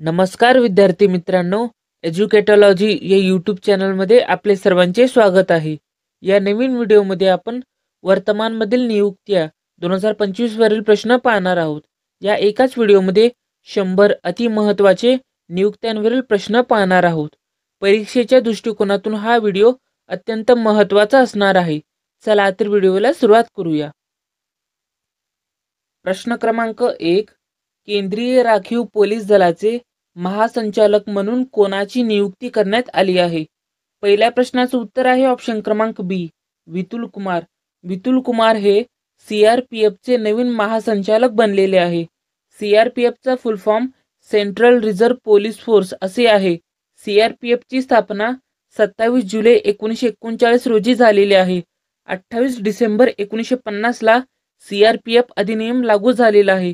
नमस्कार विद्यार्थी मित्रांनो, एज्युकेटॉलॉजी या यूट्यूब चॅनलमध्ये आपले सर्वांचे स्वागत आहे. या नवीन व्हिडिओमध्ये आपण वर्तमानमधील नियुक्त्या 2025 वरील प्रश्न पाहणार आहोत. या एकाच व्हिडिओमध्ये 100 अतिमहत्त्वाचे नियुक्त्यांवरील प्रश्न पाहणार आहोत. परीक्षेच्या दृष्टिकोनातून हा व्हिडिओ अत्यंत महत्त्वाचा असणार आहे. चला तर व्हिडिओला सुरुवात करूया. प्रश्न क्रमांक 1. केंद्रीय राखीव पोलीस दलाचे महासंचालक म्हणून कोणाची नियुक्ती करण्यात आली आहे? पहिल्या प्रश्नाचं उत्तर आहे ऑप्शन क्रमांक बी, वितुल कुमार. वितुल कुमार हे CRPFचे नवीन महासंचालक बनलेले आहे. CRPFचा full form central reserve police force असे आहे. CRPFची स्थापना 27 जुलै 1939 रोजी झालेली आहे. 28 डिसेंबर 1950 ला CRPF अधिनियम लागू झालेला आहे.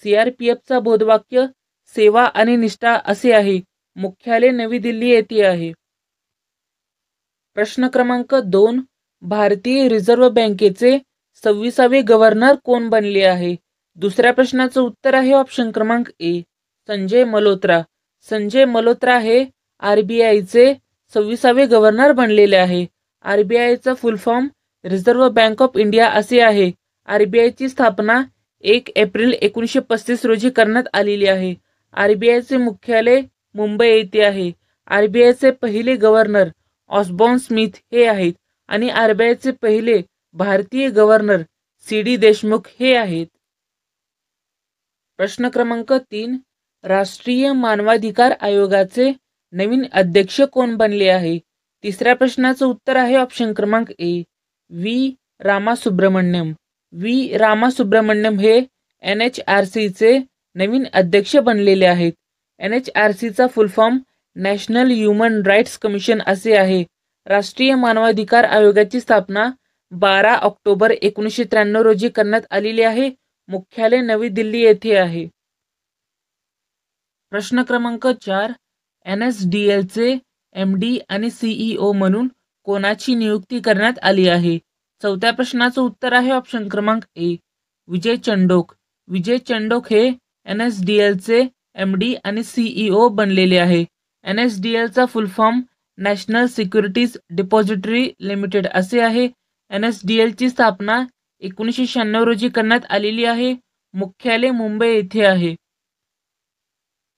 CRPFचा बोधवाक्य सेवा आणि निष्ठा असे आहे. मुख्यालय नवी दिल्ली येथे आहे. प्रश्न क्रमांक 2. भारतीय रिझर्व्ह बँकेचे 26वे गव्हर्नर कोण बनले आहे? दुसऱ्या प्रश्नाचं उत्तर आहे ऑप्शन क्रमांक ए, संजय मल्होत्रा. संजय मल्होत्रा हे RBIचे 26वे गव्हर्नर बनलेले आहे. RBIचा full form reserve bank of India असे आहे. RBIची स्थापना 1 एप्रिल 1935 रोजी करण्यात आलेली आहे. RBIचे मुख्यालय मुंबई येथे आहे. RBIचे पहिले गव्हर्नर ऑस्बॉर्न स्मिथ हे आहेत आणि RBIचे पहिले भारतीय गव्हर्नर CD देशमुख हे आहेत. प्रश्न क्रमांक 3. राष्ट्रीय मानवाधिकार आयोगाचे नवीन अध्यक्ष कोण बनले आहे? तिसऱ्या प्रश्नाचं उत्तर आहे ऑप्शन क्रमांक A, V Ramasubramanian. V Ramasubramanian हे NHRCचे नवीन अध्यक्ष बनलेले आहेत. NHRCचा full form national human rights commission असे आहे. राष्ट्रीय मानवाधिकार आयोगाची स्थापना 12 ऑक्टोबर 1993 रोजी करण्यात आलेली आहे. मुख्यालय नवी दिल्ली येथे आहे. प्रश्न क्रमांक 4. NSDLचे MD आणि CEO म्हणून कोणाची नियुक्ती करण्यात आली आहे? चौथ्या प्रश्नाचं उत्तर आहे ऑप्शन क्रमांक ए, विजय चंडोक. विजय चंडोक हे NSDLचे MD आणि CEO बनलेले आहे. NSDLचा full form national securities depository limited असे आहे. NSDLची स्थापना 1996 रोजी करण्यात आलेली आहे. मुख्यालय मुंबई येथे आहे.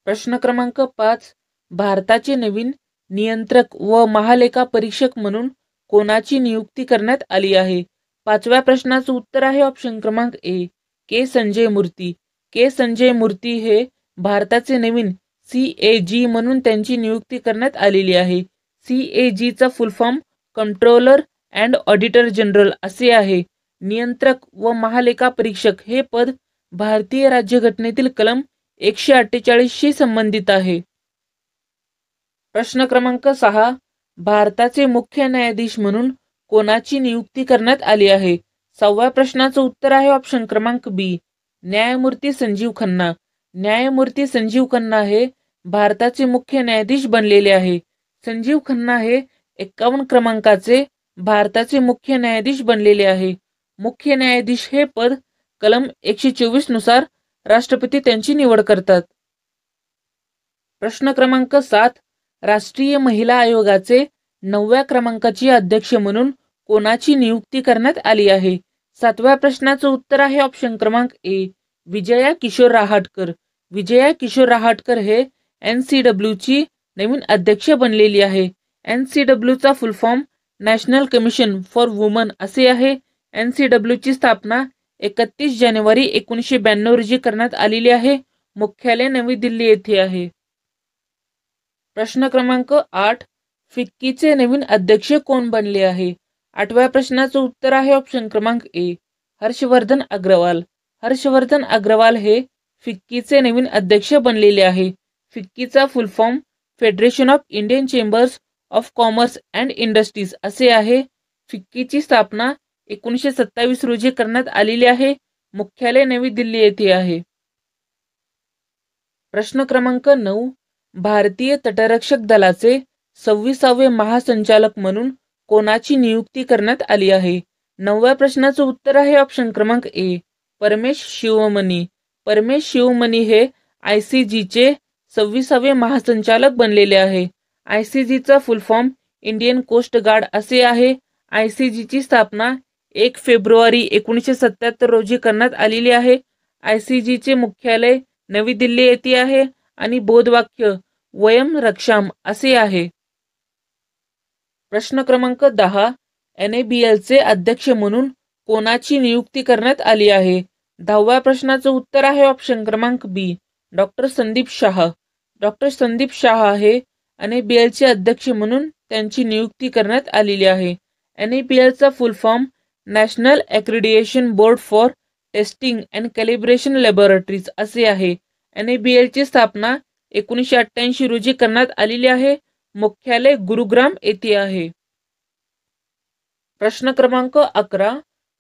प्रश्न क्रमांक 5. भारताचे नवीन नियंत्रक व महालेखा परीक्षक म्हणून कोणाची नियुक्ती करण्यात आली आहे? पाचव्या प्रश्नाचं उत्तर आहे ऑप्शन क्रमांक ए, के संजय मूर्ती. के संजय मूर्ती हे भारताचे नवीन CAG म्हणून त्यांची नियुक्ती करण्यात आलेली आहे. CAGचा full form controller and auditor general असे आहे. नियंत्रक व महालेखा परीक्षक हे पद भारतीय राज्यघटनेतील कलम 148 शी संबंधित आहे. प्रश्न क्रमांक 6. भारताचे मुख्य न्यायाधीश म्हणून कोणाची नियुक्ती करण्यात आली आहे? 6व्या प्रश्नाचं उत्तर आहे ऑप्शन क्रमांक बी, न्यायमूर्ती संजीव खन्ना. न्यायमूर्ती संजीव खन्ना हे भारताचे मुख्य न्यायाधीश बनलेले आहे. संजीव खन्ना हे 51 क्रमांकाचे भारताचे मुख्य न्यायाधीश बनलेले आहे. मुख्य न्यायाधीश हे पद कलम 124 नुसार राष्ट्रपती त्यांची निवड करतात. प्रश्न क्रमांक 7. राष्ट्रीय महिला आयोगाचे 9व्या क्रमांकाची अध्यक्ष म्हणून कोणाची नियुक्ती करण्यात आली आहे? 7व्या प्रश्नाचं उत्तर आहे ऑप्शन क्रमांक ए, विजया किशोर रहाटकर. विजया किशोर रहाटकर हे NCWची नवीन अध्यक्ष बनलेली आहे. NCWचा full form national commission for woman असे आहे. NCWची स्थापना 31 जानेवारी 1992 रोजी करण्यात आलेली आहे. मुख्यालय नवी दिल्ली येथे आहे. प्रश्न क्रमांक 8. फिक्कीचे नवीन अध्यक्ष कोण बनले आहे? 8व्या प्रश्नाचं उत्तर आहे ऑप्शन क्रमांक ए, हर्षवर्धन अग्रवाल. हर्षवर्धन अग्रवाल हे फिक्कीचे नवीन अध्यक्ष बनलेले आहे. फिक्कीचा full form federation of Indian chambers of commerce and industries असे आहे. फिक्कीची स्थापना 1927 रोजी करण्यात आलेली आहे. मुख्यालय नवी दिल्ली येथे आहे. प्रश्न क्रमांक 9. भारतीय तटरक्षक दलाचे 26वे महासंचालक म्हणून कोणाची नियुक्ती करण्यात आली आहे? 9व्या प्रश्नाचं उत्तर आहे ऑप्शन क्रमांक ए, परमेश शिवमणी. परमेश शिवमणी हे ICGचे 26वे महासंचालक बनलेले आहे. ICGचा full form Indian coast guard असे आहे. ICGची स्थापना 1 फेब्रुवारी 1977 रोजी करण्यात आलेली आहे. ICGचे मुख्यालय नवी दिल्ली येथे आहे आणि बोधवाक्य वयम रक्षाम असे आहे. प्रश्न क्रमांक 10. NABLचे अध्यक्ष म्हणून कोणाची नियुक्ती करण्यात आली आहे? 10व्या प्रश्नाचं उत्तर आहे ऑप्शन क्रमांक B, doctor Sandeep Shah. Doctor Sandeep Shah हे NABLचे अध्यक्ष म्हणून त्यांची नियुक्ती करण्यात आलेली आहे. NABLचा full form national accreditation board for testing and calibration laboratories असे आहे. NABLची स्थापना 1988 रोजी करण्यात आलेली आहे. मुख्यालय गुरुग्राम येथे आहे. प्रश्न क्रमांक 11.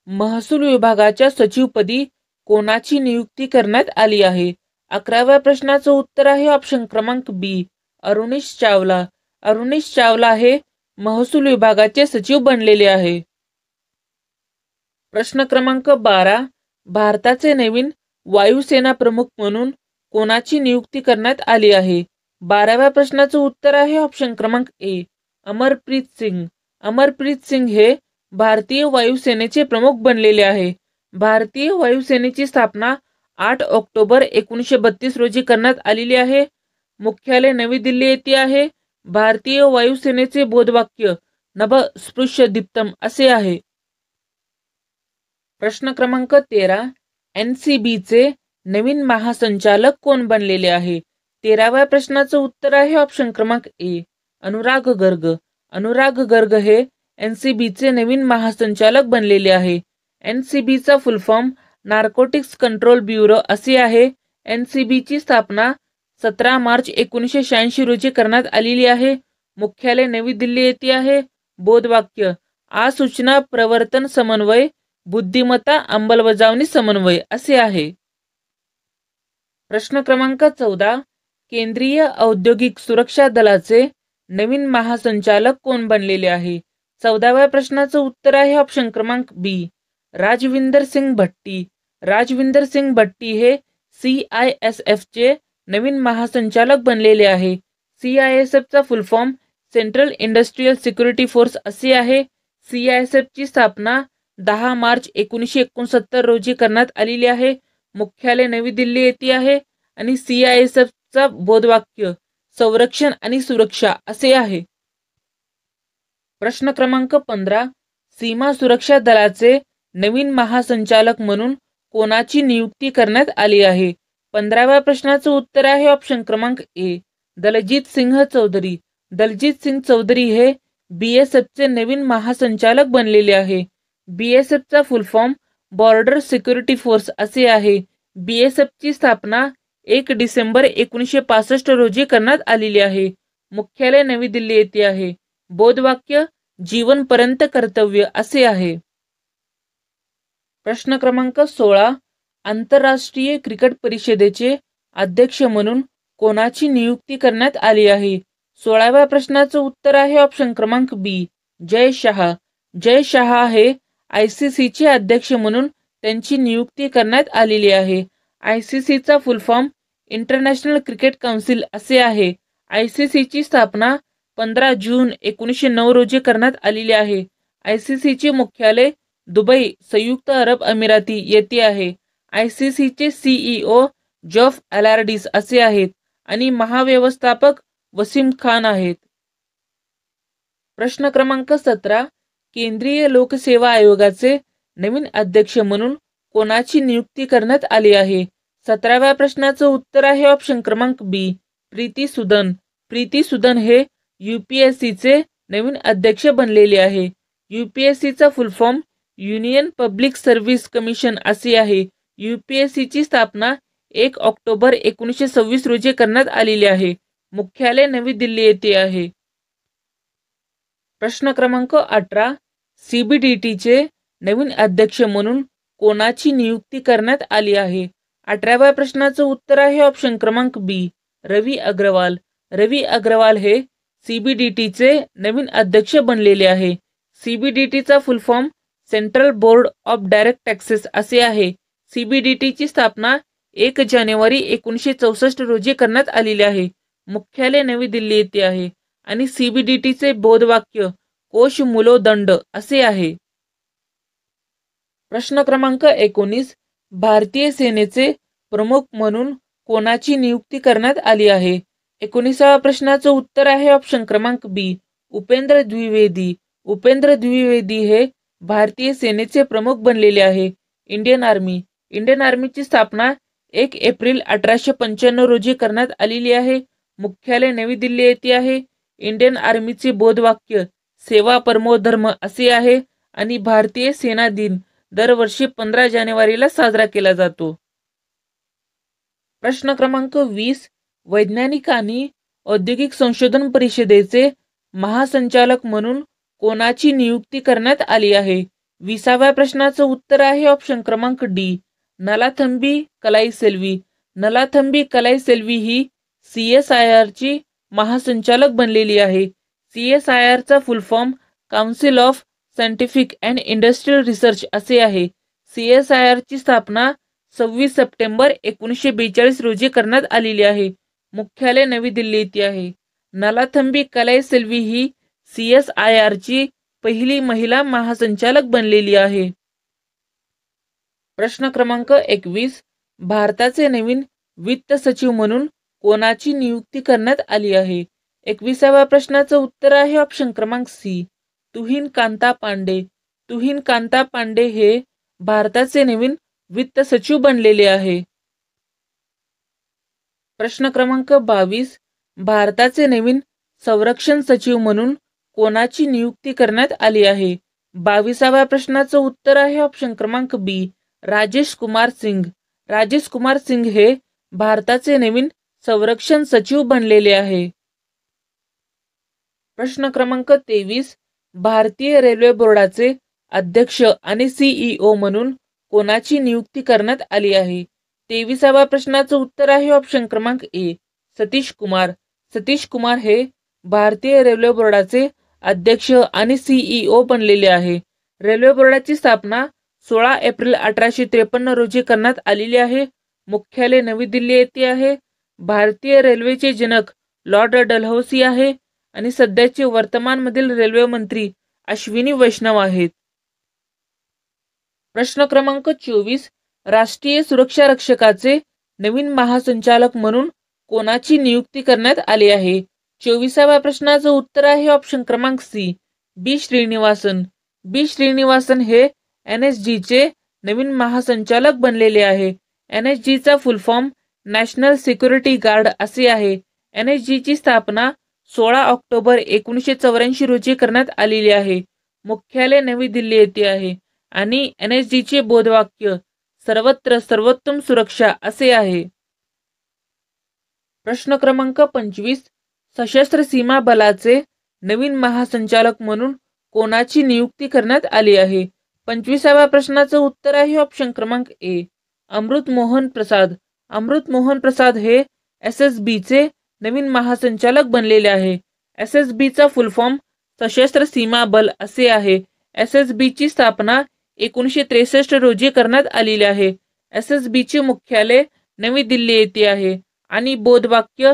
महसूल विभागाच्या सचिवपदी कोणाची नियुक्ती करण्यात आली आहे? 11व्या प्रश्नाचं उत्तर आहे ऑप्शन क्रमांक बी, अरुणेश चावला. अरुणेश चावला हे महसूल विभागाचे सचिव बनलेले आहे. प्रश्न क्रमांक 12. भारताचे नवीन वायुसेना प्रमुख म्हणून कोणाची नियुक्ती करण्यात आली आहे? 12व्या प्रश्नाचं उत्तर आहे ऑप्शन क्रमांक ए, अमरप्रीत सिंग. अमरप्रीत सिंग हे भारतीय वायुसेनेचे प्रमुख बनलेले आहे. भारतीय वायुसेनेची स्थापना 8 ऑक्टोबर 1932 रोजी करण्यात आलेली आहे. मुख्यालय नवी दिल्ली येथे आहे. भारतीय वायुसेनेचे बोधवाक्य नभ स्पृश्य दीप्तम असे आहे. प्रश्न क्रमांक 13. NCBचे नवीन महासंचालक कोण बनलेले आहे? 13व्या प्रश्नाचं उत्तर आहे ऑप्शन क्रमांक ए, अनुराग गर्ग. अनुराग गर्ग हे NCBचे नवीन महासंचालक बनलेले आहे. NCBचा full form narcotics control bureau असे आहे. NCBची स्थापना 17 मार्च 1986 रोजी करण्यात आलेली आहे. मुख्यालय नवी दिल्ली येथे आहे. बोधवाक्य सूचना प्रवर्तन समन्वय बुद्धिमत्ता अंमलबजावणी समन्वय असे आहे. प्रश्न क्रमांक 14. केंद्रीय औद्योगिक सुरक्षा दलाचे नवीन महासंचालक कोण बनलेले आहे? 14व्या प्रश्नाचं उत्तर आहे ऑप्शन क्रमांक बी, राजविंदर सिंग भट्टी. राजविंदर सिंग भट्टी हे CISFचे नवीन महासंचालक बनलेले आहे. CISFचा full form central industrial security force असे आहे. CISFची स्थापना 10 मार्च 1969 रोजी करण्यात आलेली आहे. मुख्यालय नवी दिल्ली येथे आहे आणि CISFचा बोधवाक्य संरक्षण आणि सुरक्षा असे आहे. प्रश्न क्रमांक 15. सीमा सुरक्षा दलाचे नवीन महासंचालक म्हणून कोणाची नियुक्ती करण्यात आली आहे? 15व्या प्रश्नाचं उत्तर आहे ऑप्शन क्रमांक ए, दलजीत सिंह चौधरी. दलजीत सिंग चौधरी हे BSFचे नवीन महासंचालक बनलेले आहे. BSFचा full form border security force असे आहे. BSFची स्थापना 1 डिसेंबर 1965 रोजी करण्यात आलेली आहे. मुख्यालय नवी दिल्ली येथे आहे. बोधवाक्य जीवनपर्यंत कर्तव्य असे आहे. प्रश्न क्रमांक 16. आंतरराष्ट्रीय क्रिकेट परिषदेचे अध्यक्ष म्हणून कोणाची नियुक्ती करण्यात आली आहे? 16व्या प्रश्नाचं उत्तर आहे ऑप्शन क्रमांक बी, जय शहा. जय शहा हे ICCचे अध्यक्ष म्हणून त्यांची नियुक्ती करण्यात आलेली आहे. ICCचा full form international cricket council असे आहे. ICCची स्थापना 15 जून 1909 रोजी करण्यात आलेली आहे. ICCचे मुख्यालय दुबई संयुक्त अरब अमिराती येथे आहे. ICCचे CEO जॉफ अलार्डिस असे आहेत आणि महाव्यवस्थापक वसीम खान आहेत. प्रश्न क्रमांक 17. केंद्रीय लोकसेवा आयोगाचे नवीन अध्यक्ष म्हणून कोणाची नियुक्ती करण्यात आली आहे? 17व्या प्रश्नाचं उत्तर आहे ऑप्शन क्रमांक बी, प्रीती सुदन. प्रीती सुदन हे UPSCचे नवीन अध्यक्ष बनलेले आहे. UPSCचा full form union public service commission असे आहे. UPSCची स्थापना 1 ऑक्टोबर 1926 रोजी करण्यात आलेली आहे. मुख्यालय नवी दिल्ली येथे आहे. प्रश्न क्रमांक 18. CBDTचे नवीन अध्यक्ष म्हणून कोणाची नियुक्ती करण्यात आली आहे? 18व्या प्रश्नाचं उत्तर आहे ऑप्शन क्रमांक बी, रवी अग्रवाल. रवी अग्रवाल हे CBDTचे नवीन अध्यक्ष बनलेले आहे. CBDTचा full form central board of direct taxes असे आहे. CBDTची स्थापना 1 जानेवारी 1964 रोजी करण्यात आलेली आहे. मुख्यालय नवी दिल्ली येथे आहे आणि CBDTचे बोधवाक्य कोश मुलो दंड असे आहे. प्रश्न क्रमांक 19. भारतीय सेनेचे प्रमुख म्हणून कोणाची नियुक्ती करण्यात आली आहे? 19व्या प्रश्नाचं उत्तर आहे ऑप्शन क्रमांक बी, उपेंद्र द्विवेदी. उपेंद्र द्विवेदी हे भारतीय सेनेचे प्रमुख बनलेले आहे. Indian army. इंडियन आर्मीची स्थापना 1 एप्रिल 1895 रोजी करण्यात आलेली आहे. मुख्यालय नवी दिल्ली येथे आहे. इंडियन आर्मीचे बोधवाक्य सेवा परमो धर्म असे आहे आणि भारतीय सेना दिन दरवर्षी 15 जानेवारीला साजरा केला जातो. प्रश्न क्रमांक 20. वैज्ञानिक आणि औद्योगिक संशोधन परिषदेचे महासंचालक म्हणून कोणाची नियुक्ती करण्यात आली आहे? 20व्या प्रश्नाचं उत्तर आहे ऑप्शन क्रमांक डी, नलाथंबी कलाईसेल्वी. नलाथंबी कलाईसेल्वी ही CSIRची महासंचालक बनलेली आहे. CSIRचा full form council of scientific and industrial research असे आहे. CSIRची स्थापना 26 सप्टेंबर 1942 रोजी करण्यात आलेली आहे. मुख्यालय नवी दिल्ली येथे आहे. नलाथंबी कलाईसेल्वी ही CSIRची पहिली महिला महासंचालक बनलेली आहे. प्रश्न क्रमांक 21. भारताचे नवीन वित्त सचिव म्हणून कोणाची नियुक्ती करण्यात आली आहे? 21व्या प्रश्नाचं उत्तर आहे ऑप्शन क्रमांक सी, तुहिन कांता पांडे. तुहिन कांता पांडे हे भारताचे नवीन वित्त सचिव बनलेले आहे. प्रश्न क्रमांक 22. भारताचे नवीन संरक्षण सचिव म्हणून कोणाची नियुक्ती करण्यात आली आहे? 22व्या प्रश्नाचं उत्तर आहे ऑप्शन क्रमांक बी, राजेश कुमार सिंग. राजेश कुमार सिंग हे भारताचे नवीन संरक्षण सचिव बनलेले आहे. प्रश्न क्रमांक 23. भारतीय रेल्वे बोर्डाचे अध्यक्ष आणि CEO म्हणून कोणाची नियुक्ती करण्यात आली आहे? 23व्या प्रश्नाचं उत्तर आहे ऑप्शन क्रमांक ए, सतीश कुमार. सतीश कुमार हे भारतीय रेल्वे बोर्डाचे अध्यक्ष आणि CEO बनलेले आहे. रेल्वे बोर्डाची स्थापना 16 एप्रिल 1853 रोजी करण्यात आलेली आहे. मुख्यालय नवी दिल्ली येथे आहे. भारतीय रेल्वेचे जनक लॉर्ड डलहौसी आहे आणि सध्याचे वर्तमानमधील रेल्वे मंत्री अश्विनी वैष्णव आहेत. प्रश्न क्रमांक 24. राष्ट्रीय सुरक्षा रक्षकाचे नवीन महासंचालक म्हणून कोणाची नियुक्ती करण्यात आली आहे? 24व्या प्रश्नाचं उत्तर आहे ऑप्शन क्रमांक C, B Srinivasan. B Srinivasan हे NSGचे नवीन महासंचालक बनलेले आहे. NSGचा full form national security guard असे आहे. NSGची स्थापना 16 ऑक्टोबर 1984 रोजी करण्यात आलेली आहे. मुख्यालय नवी दिल्ली येथे आहे आणि NSGचे बोधवाक्य सर्वत्र सर्वोत्तम सुरक्षा असे आहे. प्रश्न क्रमांक 25. सशस्त्र सीमा बलाचे नवीन महासंचालक म्हणून कोणाची नियुक्ती करण्यात आली आहे? 25व्या प्रश्नाचं उत्तर आहे ऑप्शन क्रमांक ए, अमृत मोहन प्रसाद. अमृत मोहन प्रसाद हे SSBचे नवीन महासंचालक बनलेले आहे. SSBचा फुल फॉर्म सशस्त्र सीमा बल असे आहे. SSBची स्थापना 1963 रोजी करण्यात आलेली आहे. SSBचे मुख्यालय नवी दिल्ली येथे आहे आणि बोधवाक्य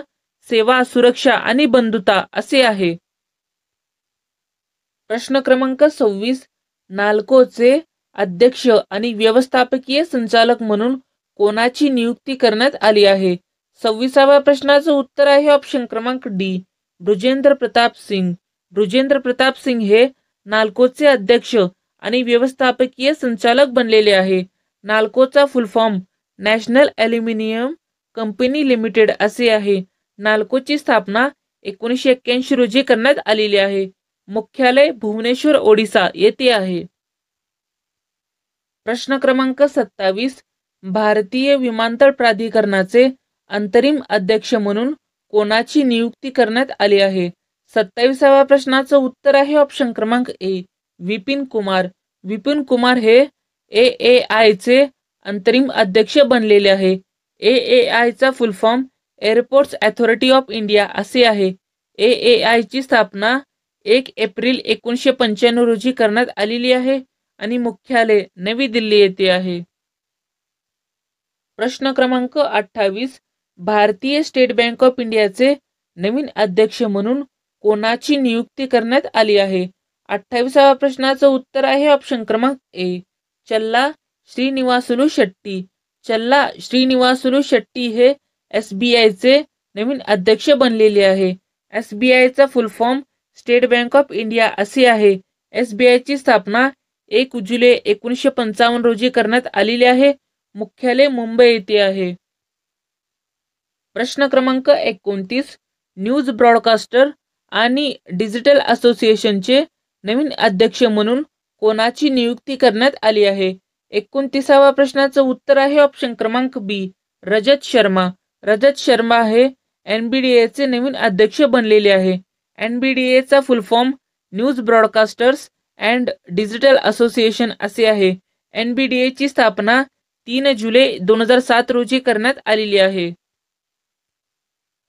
सेवा, सुरक्षा आणि बंधुता असे आहे. प्रश्न क्रमांक 26. नाल्कोचे अध्यक्ष आणि व्यवस्थापकीय संचालक म्हणून कोणाची नियुक्ती करण्यात आली आहे? 26व्या प्रश्नाचं उत्तर आहे ऑप्शन क्रमांक डी, बृजेंद्र प्रताप सिंग. बृजेंद्र प्रताप सिंग हे नाल्कोचे अध्यक्ष आणि व्यवस्थापकीय संचालक बनलेले आहे. नाल्कोचा full form national aluminium company limited असे आहे. नाल्कोची स्थापना 1981 रोजी करण्यात आलेली आहे. मुख्यालय भुवनेश्वर ओडिसा येथे आहे. प्रश्न क्रमांक 27. भारतीय विमानतळ प्राधिकरणाचे अंतरिम अध्यक्ष म्हणून कोणाची नियुक्ती करण्यात आली आहे? 27व्या प्रश्नाचं उत्तर आहे ऑप्शन क्रमांक ए, विपिन कुमार. विपिन कुमार हे AAIचे अंतरिम अध्यक्ष बनलेले आहे. AAIचा full form airports authority of India असे आहे. AAIची स्थापना 1 एप्रिल 1995 रोजी करण्यात आलेली आहे आणि मुख्यालय नवी दिल्ली येथे आहे. प्रश्न क्रमांक 28. भारतीय स्टेट बँक ऑफ इंडियाचे नवीन अध्यक्ष म्हणून कोणाची नियुक्ती करण्यात आली आहे? 28व्या प्रश्नाचं उत्तर आहे ऑप्शन क्रमांक ए, चल्ला श्रीनिवासुलू शेट्टी. चल्ला श्रीनिवासुलू शेट्टी हे SBIचे नवीन अध्यक्ष बनलेले आहे. SBIचा full form state bank of India असे आहे. SBIची स्थापना 1 जुलै 1955 रोजी करण्यात आलेली आहे. मुख्यालय मुंबई येथे आहे. प्रश्न क्रमांक 29. न्यूज ब्रॉडकास्टर आणि डिजिटल असोसिएशनचे नवीन अध्यक्ष म्हणून कोणाची नियुक्ती करण्यात आली आहे? 29व्या प्रश्नाचं उत्तर आहे ऑप्शन क्रमांक बी, रजत शर्मा. रजत शर्मा हे NBDAचे नवीन अध्यक्ष बनलेले आहे. NBDAचा full form news broadcasters and digital association असे आहे. NBDAची स्थापना 3 जुलै 2007 रोजी करण्यात आलेली आहे.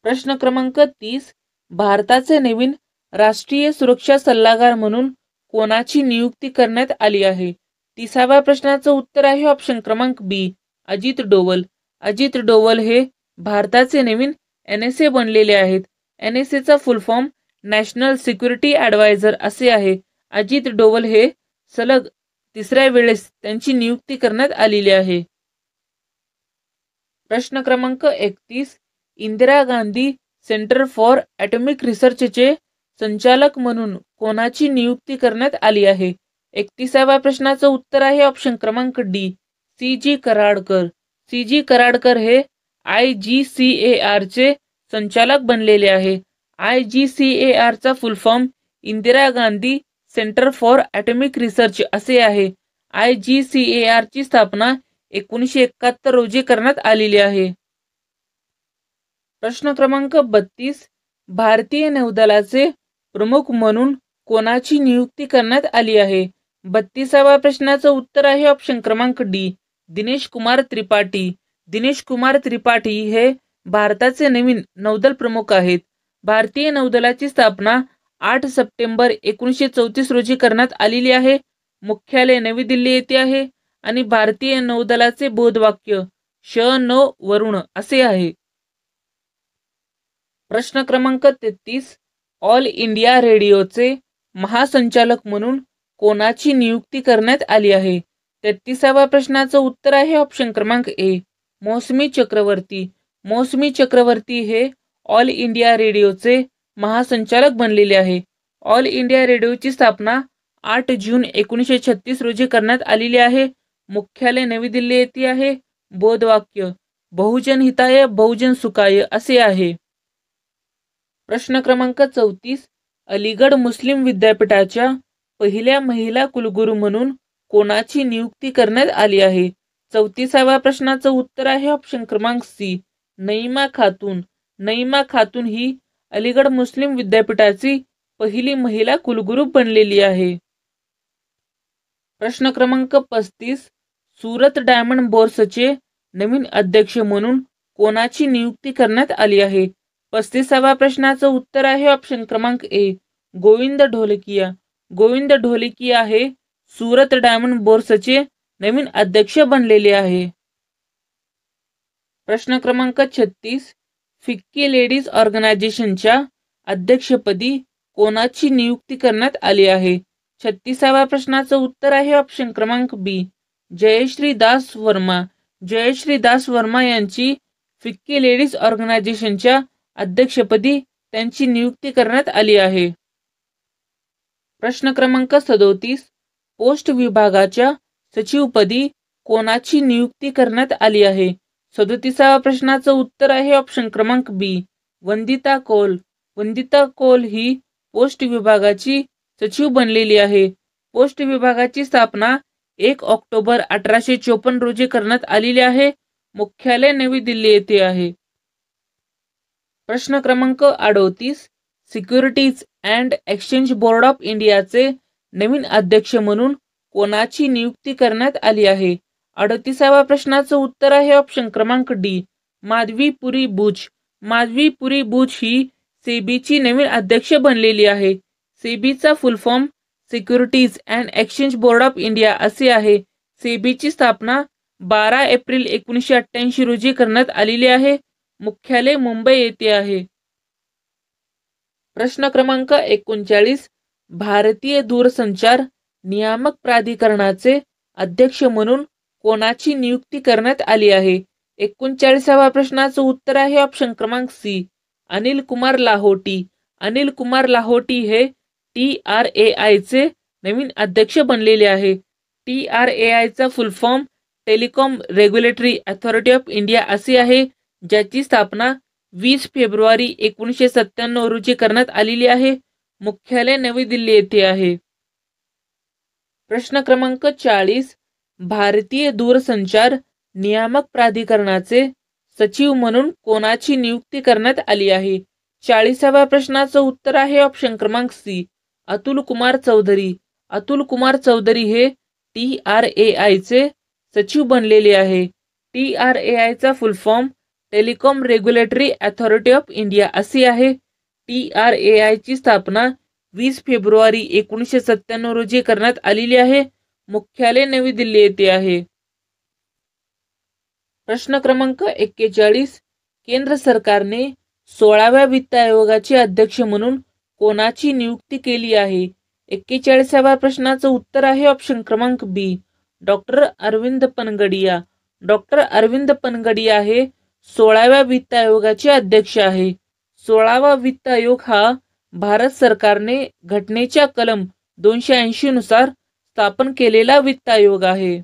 प्रश्न क्रमांक 30. भारताचे नवीन राष्ट्रीय सुरक्षा सल्लागार म्हणून कोणाची नियुक्ती करण्यात आली आहे? 30व्या प्रश्नाचं उत्तर आहे ऑप्शन क्रमांक बी, अजित डोवल. अजित डोवल हे भारताचे नवीन NSA बनलेले आहेत. NSAचा full form national security adviser असे आहे. अजित डोवल हे सलग 3ऱ्या वेळेस त्यांची नियुक्ती करण्यात आलेली आहे. प्रश्न क्रमांक 31. Indira Gandhi centre for atomic रिसर्चचे संचालक म्हणून कोणाची नियुक्ती करण्यात आली आहे? 31व्या प्रश्नाचं उत्तर आहे ऑप्शन क्रमांक D, CG Karadkar. CG Karadkar हे IGCARचे संचालक बनलेले आहे. IGCARचा full form Indira Gandhi centre for atomic research असे आहे. IGCARची स्थापना 1971 रोजी करण्यात आलेली आहे. प्रश्न क्रमांक 32. भारतीय नौदलाचे प्रमुख म्हणून कोणाची नियुक्ती करण्यात आली आहे? 32व्या प्रश्नाचं उत्तर आहे ऑप्शन क्रमांक डी, दिनेश कुमार त्रिपाठी. दिनेश कुमार त्रिपाठी हे भारताचे नवीन नौदल प्रमुख आहेत. भारतीय नौदलाची स्थापना 8 सप्टेंबर 1934 रोजी करण्यात आलेली आहे. मुख्यालय नवी दिल्ली येथे आहे आणि भारतीय नौदलाचे बोधवाक्य श-न वरुण असे आहे. प्रश्न क्रमांक 33. ऑल इंडिया रेडिओचे महासंचालक म्हणून कोणाची नियुक्ती करण्यात आली आहे? 33व्या प्रश्नाचं उत्तर आहे ऑप्शन क्रमांक ए, मौसमी चक्रवर्ती. मौसमी चक्रवर्ती हे ऑल इंडिया रेडिओचे महासंचालक बनलेले आहे. ऑल इंडिया रेडिओची स्थापना 8 जून 1936 रोजी करण्यात आलेली आहे. मुख्यालय नवी दिल्ली येथे आहे. बोधवाक्य बहुजन हिताय बहुजन सुखाय असे आहे. प्रश्न क्रमांक 34. अलीगढ मुस्लिम विद्यापीठाच्या पहिल्या महिला कुलगुरू म्हणून कोणाची नियुक्ती करण्यात आली आहे? 34व्या प्रश्नाचं उत्तर आहे ऑप्शन क्रमांक सी, नईमा खातून. नईमा खातून ही अलीगढ मुस्लिम विद्यापीठाची पहिली महिला कुलगुरू बनलेली आहे. प्रश्न क्रमांक 35. सुरत डायमंड बोर्सचे नवीन अध्यक्ष म्हणून कोणाची नियुक्ती करण्यात आली आहे? 35व्या प्रश्नाचं उत्तर आहे ऑप्शन क्रमांक ए, गोविंद ढोलकिया. गोविंद ढोलकिया हे सुरत डायमंड बोर्सचे नवीन अध्यक्ष बनलेले आहे. प्रश्न क्रमांक 36. फिक्की लेडीज ऑर्गनायझेशनच्या अध्यक्षपदी कोणाची नियुक्ती करण्यात आली आहे? 36व्या प्रश्नाचं उत्तर आहे ऑप्शन क्रमांक बी, जयश्री दास वर्मा. जयश्री दास वर्मा यांची फिक्की लेडीज ऑर्गनायझेशनच्या अध्यक्षपदी त्यांची नियुक्ती करण्यात आली आहे. प्रश्न क्रमांक 37. पोस्ट विभागाच्या सचिवपदी कोणाची नियुक्ती करण्यात आली आहे? 37व्या प्रश्नाचं उत्तर आहे ऑप्शन क्रमांक बी, वंदिता कौल. वंदिता कौल ही पोस्ट विभागाची सचिव बनलेली आहे. पोस्ट विभागाची स्थापना 1 ऑक्टोबर 1854 रोजी करण्यात आलेली आहे. मुख्यालय नवी दिल्ली येथे आहे. प्रश्न क्रमांक 38. Securities and exchange board of इंडियाचे नवीन अध्यक्ष म्हणून कोणाची नियुक्ती करण्यात आली आहे? 38व्या प्रश्नाचं उत्तर आहे ऑप्शन क्रमांक डी, माधवी पुरी बुच. माधवी पुरी बुच ही सेबीची नवीन अध्यक्ष बनलेली आहे. सेबीचा full form securities and exchange board of India असे आहे. सेबीची स्थापना 12 एप्रिल 1988 रोजी करण्यात आलेली आहे. मुख्यालय मुंबई येथे आहे. प्रश्न क्रमांक 39. भारतीय दूरसंचार नियामक प्राधिकरणाचे अध्यक्ष म्हणून कोणाची नियुक्ती करण्यात आली आहे? 39व्या प्रश्नाचं उत्तर आहे ऑप्शन क्रमांक सी, अनिल कुमार लाहोटी. अनिल कुमार लाहोटी हे TRAIचे नवीन अध्यक्ष बनलेले आहे. TRAIचा full form telecom regulatory authority of India अशी आहे, ज्याची स्थापना 20 फेब्रुवारी 1997 रोजी करण्यात आलेली आहे. मुख्यालय नवी दिल्ली येथे आहे. प्रश्न क्रमांक 40. भारतीय दूरसंचार नियामक प्राधिकरणाचे सचिव म्हणून कोणाची नियुक्ती करण्यात आली आहे? 40व्या प्रश्नाचं उत्तर आहे ऑप्शन क्रमांक सी, अतुल कुमार चौधरी. अतुल कुमार चौधरी हे TRAIचे सचिव बनलेले आहे. TRAIचा full form telecom regulatory authority of India अशी आहे. TRAIची स्थापना 20 फेब्रुवारी 1997 रोजी करण्यात आलेली आहे. मुख्यालय नवी दिल्ली येथे आहे. प्रश्न क्रमांक 41. केंद्र सरकारने 16व्या वित्त आयोगाचे अध्यक्ष म्हणून कोणाची नियुक्ती केली आहे? 41व्या प्रश्नाचं उत्तर आहे ऑप्शन क्रमांक B, doctor Arvind Panagariya. Doctor Arvind Panagariya हे 16व्या वित्त आयोगाचे अध्यक्ष आहे. 16वा वित्त आयोग हा भारत सरकारने घटनेच्या कलम 280 नुसार स्थापन केलेला वित्त आयोग आहे.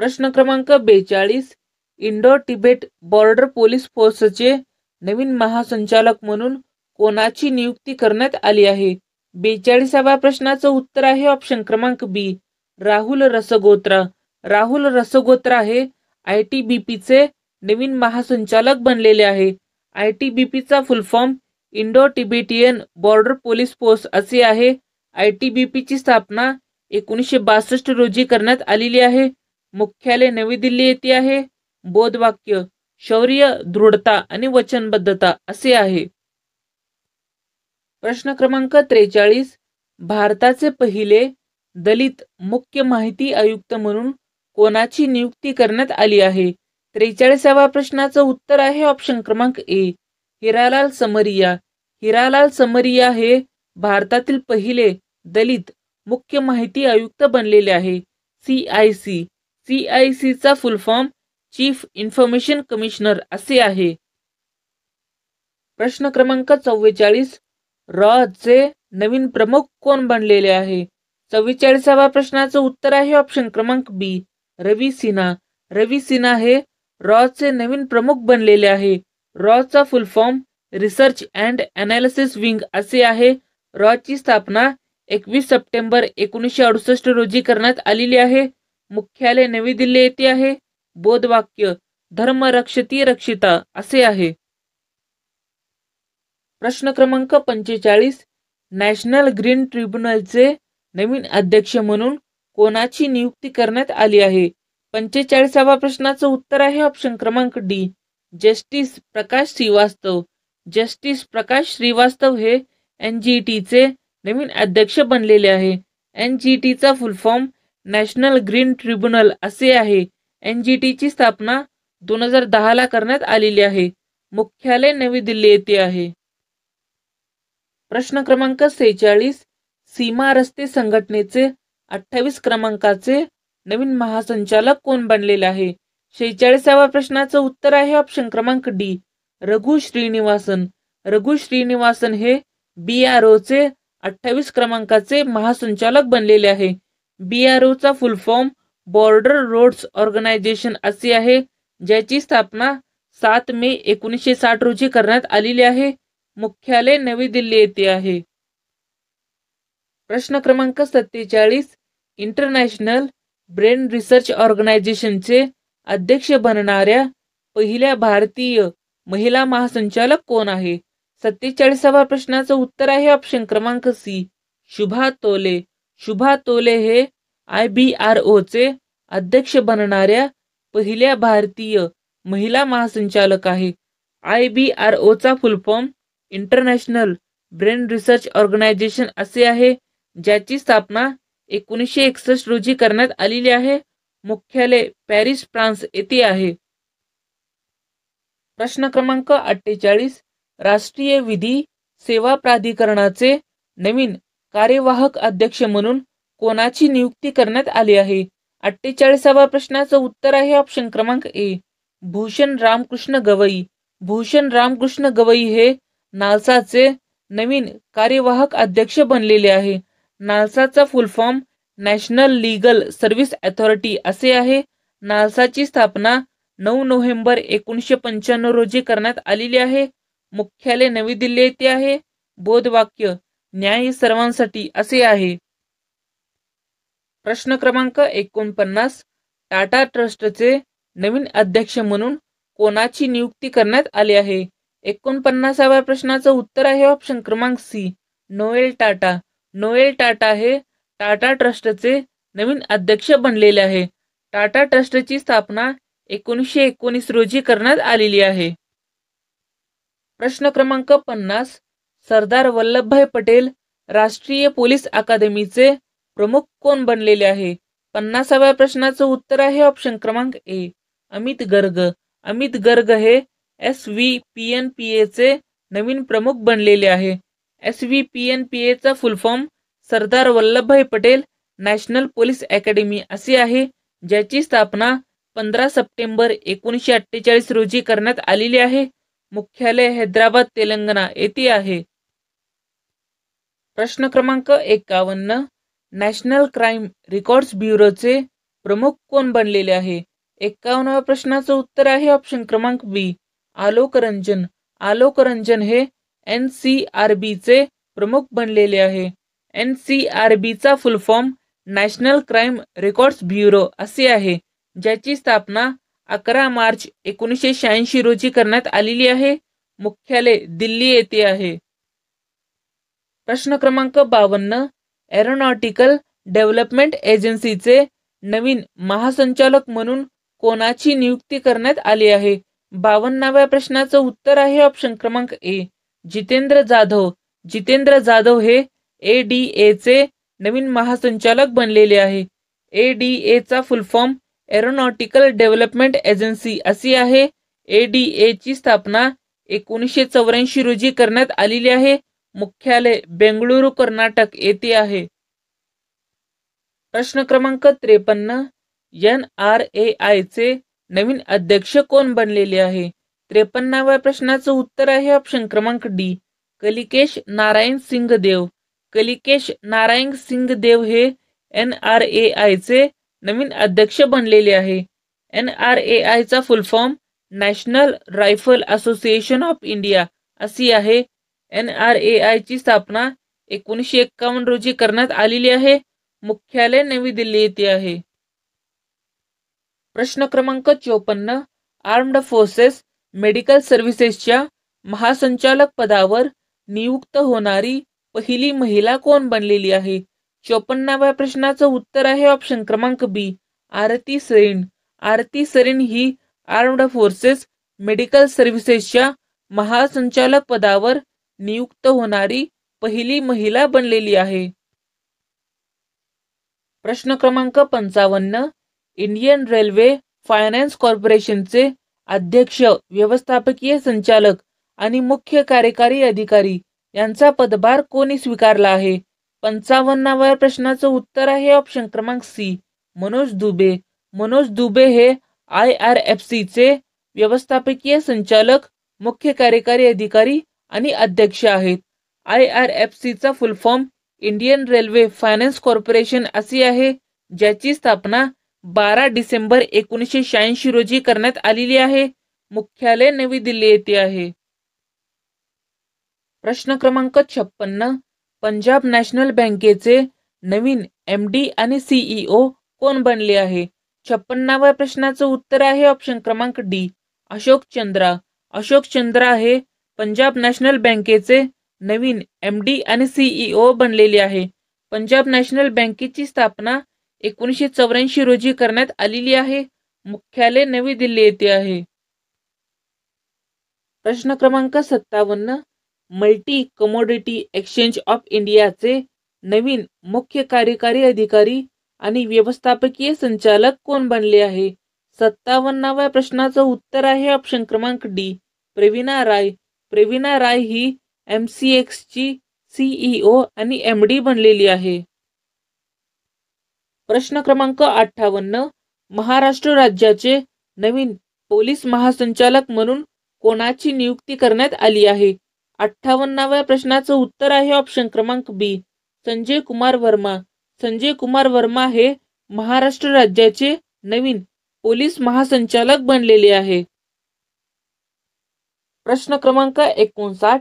प्रश्न क्रमांक 42. इंडो तिबेट बॉर्डर पोलीस फोर्सचे नवीन महासंचालक म्हणून कोणाची नियुक्ती करण्यात आली आहे? 42व्या प्रश्नाचं उत्तर आहे ऑप्शन क्रमांक बी, राहुल रसगोत्रा. राहुल रसगोत्रा हे ITBPचे नवीन महासंचालक बनलेले आहे. ITBPचा full form Indo Tibetan border police force असे आहे. ITBPची स्थापना 1962 रोजी करण्यात आलेली आहे. मुख्यालय नवी दिल्ली येथे आहे. बोधवाक्य शौर्य, दृढता आणि वचनबद्धता असे आहे. प्रश्न क्रमांक 43. भारताचे पहिले दलित मुख्य माहिती आयुक्त म्हणून कोणाची नियुक्ती करण्यात आली आहे? 43व्या प्रश्नाचं उत्तर आहे ऑप्शन क्रमांक ए, हिरालाल समरिया. हिरालाल समरिया हे भारतातील पहिले दलित मुख्य माहिती आयुक्त बनलेले आहे. CIC. CICचा full form chief information commissioner असे आहे. प्रश्न क्रमांक 44. रॉचे नवीन प्रमुख कोण बनलेले आहे? 44व्या प्रश्नाचं उत्तर आहे ऑप्शन क्रमांक बी, रवी सिन्हा. रवी सिन्हा हे रॉचे नवीन प्रमुख बनलेले आहे. रॉचा full form research and analysis wing असे आहे. रॉची स्थापना 21 सप्टेंबर 1968 रोजी करण्यात आलेली आहे. मुख्यालय नवी दिल्ली येथे आहे. बोधवाक्य धर्म रक्षती रक्षिता असे आहे. प्रश्न क्रमांक 45. नॅशनल ग्रीन ट्रिब्युनलचे नवीन अध्यक्ष म्हणून कोणाची नियुक्ती करण्यात आली आहे? 45व्या प्रश्नाचं उत्तर आहे ऑप्शन क्रमांक D, justice Prakash Srivastava. Justice Prakash Srivastava हे NGTचे नवीन अध्यक्ष बनलेले आहे. NGTचा full form national green tribunal असे आहे. NGTची स्थापना 2010 करण्यात आलेली आहे. मुख्यालय नवी दिल्ली येथे आहे. प्रश्न क्रमांक 46. सीमा रस्ते संघटनेचे 28 क्रमांकाचे नवीन महासंचालक कोण बनलेले आहे? 46व्या प्रश्नाचं उत्तर आहे ऑप्शन क्रमांक डी, रघु श्रीनिवासन. रघु श्रीनिवासन हे BROचे 28 क्रमांकाचे महासंचालक बनलेले आहे. BROचा full form border roads organisation असे आहे, ज्याची स्थापना 7 मे 1960 रोजी करण्यात आलेली आहे. मुख्यालय नवी दिल्ली येथे आहे. प्रश्न क्रमांक 47. इंटरनॅशनल ब्रेन रिसर्च ऑर्गनायझेशनचे अध्यक्ष बनणाऱ्या पहिल्या भारतीय महिला महासंचालक कोण आहे? 47व्या प्रश्नाचं उत्तर आहे ऑप्शन क्रमांक सी, शुभा तोले. शुभा तोले हे IBROचे अध्यक्ष बनणाऱ्या पहिल्या भारतीय महिला महासंचालक आहे. IBROचा full form international brain research organisation असे आहे, ज्याची स्थापना 1961 रोजी करण्यात आलेली आहे. मुख्यालय पॅरिस फ्रान्स येथे आहे. प्रश्न क्रमांक 48. राष्ट्रीय विधी सेवा प्राधिकरणाचे नवीन कार्यवाहक अध्यक्ष म्हणून कोणाची नियुक्ती करण्यात आली आहे? 48व्या प्रश्नाचं उत्तर आहे ऑप्शन क्रमांक ए, भूषण रामकृष्ण गवई. भूषण रामकृष्ण गवई हे नालसाचे नवीन कार्यवाहक अध्यक्ष बनलेले आहे. नालसाचा full form national legal service authority असे आहे. नालसाची स्थापना 9 नोव्हेंबर 1995 रोजी करण्यात आलेली आहे. मुख्यालय नवी दिल्ली येथे आहे. बोधवाक्य न्याय सर्वांसाठी असे आहे. प्रश्न क्रमांक 49. टाटा ट्रस्टचे नवीन अध्यक्ष म्हणून कोणाची नियुक्ती करण्यात आली आहे? 49व्या प्रश्नाचं उत्तर आहे ऑप्शन क्रमांक सी, नोएल टाटा. नोएल टाटा हे टाटा ट्रस्टचे नवीन अध्यक्ष बनलेले आहे. टाटा ट्रस्टची स्थापना 1919 रोजी करण्यात आलेली आहे. प्रश्न क्रमांक 50. सरदार वल्लभभाई पटेल राष्ट्रीय पोलीस अकादमीचे प्रमुख कोण बनलेले आहे? 50व्या प्रश्नाचं उत्तर आहे ऑप्शन क्रमांक ए, अमित गर्ग. अमित गर्ग हे SVPNPAचे नवीन प्रमुख बनलेले आहे. SVPNPAचा full form Sardar Vallabhbhai Patel national police academy असे आहे, ज्याची स्थापना 15 सप्टेंबर 1948 रोजी करण्यात आलेली आहे. मुख्यालय हैदराबाद तेलंगणा येथे आहे. प्रश्न क्रमांक 51. नॅशनल क्राईम रेकॉर्ड्स ब्युरोचे प्रमुख कोण बनलेले आहे? 51व्या प्रश्नाचं उत्तर आहे ऑप्शन क्रमांक बी, आलोक रंजन. आलोक रंजन हे NCRBचे प्रमुख बनलेले आहे. NCRBचा full form national crime records bureau असे आहे, ज्याची स्थापना 11 मार्च 1986 रोजी करण्यात आलेली आहे. मुख्यालय दिल्ली येथे आहे. प्रश्न क्रमांक 52. एरोनॉटिकल डेव्हलपमेंट एजन्सीचे नवीन महासंचालक म्हणून कोणाची नियुक्ती करण्यात आली आहे? 52व्या प्रश्नाचं उत्तर आहे ऑप्शन क्रमांक ए, जितेंद्र जाधव. जितेंद्र जाधव हे ADAचे नवीन महासंचालक बनलेले आहे. ADAचा full form aeronautical development agency अशी आहे. ADAची स्थापना 1984 रोजी करण्यात आलेली आहे. मुख्यालय बेंगळुरू कर्नाटक येथे आहे. प्रश्न क्रमांक 53. NRAIचे नवीन अध्यक्ष कोण बनलेले आहे? 53व्या प्रश्नाचं उत्तर आहे ऑप्शन क्रमांक डी, कलिकेश नारायण सिंग देव. कलिकेश नारायण सिंग देव हे NRAIचे नवीन अध्यक्ष बनलेले आहे. NRAIचा full form national rifle association of India अशी आहे. NRAIची स्थापना 1951 रोजी करण्यात आलेली आहे. मुख्यालय नवी दिल्ली येथे आहे. प्रश्न क्रमांक 54. आर्म्ड फोर्सेस मेडिकल सर्व्हिसेसच्या महासंचालक पदावर नियुक्त होणारी पहिली महिला कोण बनलेली आहे? 54व्या प्रश्नाचं उत्तर आहे ऑप्शन क्रमांक बी, आरती सरीन. आरती सरीन ही आर्म्ड फोर्सेस मेडिकल सर्व्हिसेसच्या महासंचालक पदावर नियुक्त होणारी पहिली महिला बनलेली आहे. प्रश्न क्रमांक 55. इंडियन रेल्वे फायनान्स कॉर्पोरेशनचे अध्यक्ष, व्यवस्थापकीय संचालक आणि मुख्य कार्यकारी अधिकारी यांचा पदभार कोणी स्वीकारला आहे? 55व्या प्रश्नाचं उत्तर आहे ऑप्शन क्रमांक सी, मनोज दुबे. मनोज दुबे हे IRFCचे व्यवस्थापकीय संचालक, मुख्य कार्यकारी अधिकारी आणि अध्यक्ष आहेत. IRFCचा full form Indian railway finance corporation अशी आहे, ज्याची स्थापना 12 डिसेंबर 1986 रोजी करण्यात आलेली आहे. मुख्यालय नवी दिल्ली येथे आहे. प्रश्न क्रमांक 56. पंजाब नॅशनल बँकेचे नवीन MD आणि CEO कोण बनले आहे? 56व्या प्रश्नाचं उत्तर आहे ऑप्शन क्रमांक डी, अशोक चंद्रा. अशोक चंद्रा हे पंजाब नॅशनल बँकेचे नवीन MD आणि CEO बनलेले आहे. पंजाब नॅशनल बँकेची स्थापना 1984 रोजी करण्यात आलेली आहे. मुख्यालय नवी दिल्ली येथे आहे. प्रश्न क्रमांक 57. मल्टी कमोडिटी एक्सचेंज ऑफ इंडियाचे नवीन मुख्य कार्यकारी अधिकारी आणि व्यवस्थापकीय संचालक कोण बनले आहे? 57व्या प्रश्नाचं उत्तर आहे ऑप्शन क्रमांक डी, प्रवीणा राय. प्रवीणा राय ही MCXची CEO आणि MD बनलेली आहे. प्रश्न क्रमांक 58, महाराष्ट्र राज्याचे नवीन पोलीस महासंचालक म्हणून कोणाची नियुक्ती करण्यात आली आहे? 58व्या प्रश्नाचं उत्तर आहे ऑप्शन क्रमांक बी, संजय कुमार वर्मा. संजय कुमार वर्मा हे महाराष्ट्र राज्याचे नवीन पोलीस महासंचालक बनलेले आहे. प्रश्न क्रमांक 59,